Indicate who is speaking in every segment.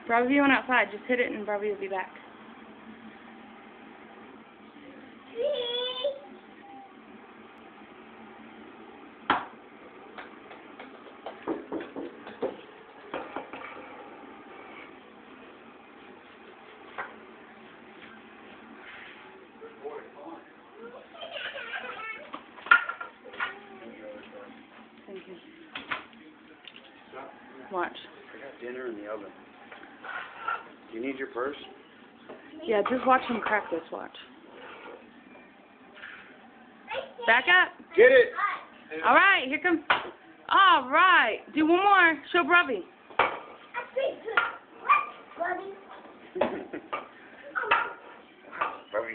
Speaker 1: Robbie went outside. Just hit it and Robbie will be back. Thank you. Watch.
Speaker 2: I got dinner in the oven. Do you need your purse?
Speaker 1: Yeah, just watch him crack this. Watch. Back up.
Speaker 2: Get it!
Speaker 1: All right, here comes. All right. Do one more. Show Robbie.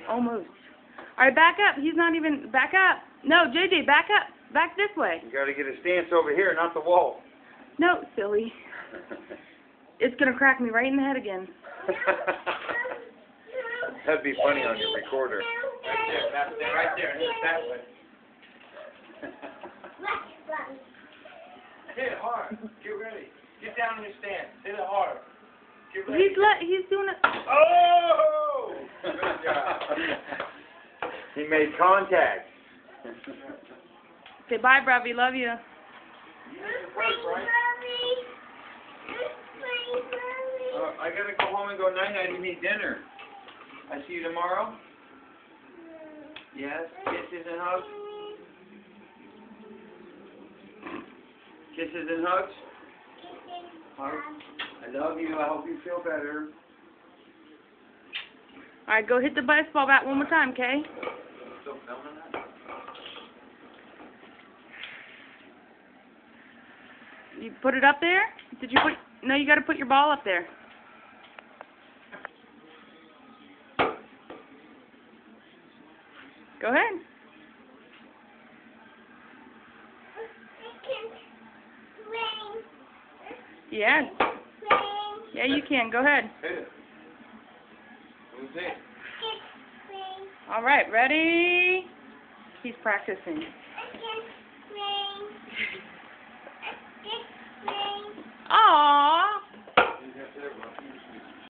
Speaker 1: Almost. All right, back up. He's not even. Back up. No, JJ, back up. Back this way.
Speaker 2: You gotta get a stance over here, not the wall.
Speaker 1: No, silly. It's going to crack me right in the head again.
Speaker 2: That'd be funny on your recorder.
Speaker 3: Right there, hit it that way. Hit it hard. Get ready. Get down in your stance. Hit it hard. Get ready.
Speaker 1: He's doing it.
Speaker 3: Oh! Good job.
Speaker 2: He made contact.
Speaker 1: Say bye, Robbie. Love you.
Speaker 2: I gotta go home and go night-night and eat dinner. I see you tomorrow? Yes? Kisses and hugs? Kisses and hugs? Hugs? I love you. I hope you feel better.
Speaker 1: All right, go hit the baseball bat one more time, okay?
Speaker 2: Still filming that?
Speaker 1: You put it up there? Did you put... No, you got to put your ball up there. Go ahead. Yeah. Yeah, you can. Go ahead.
Speaker 2: Hit it. Who's it?
Speaker 1: All right, ready? He's practicing. Aww.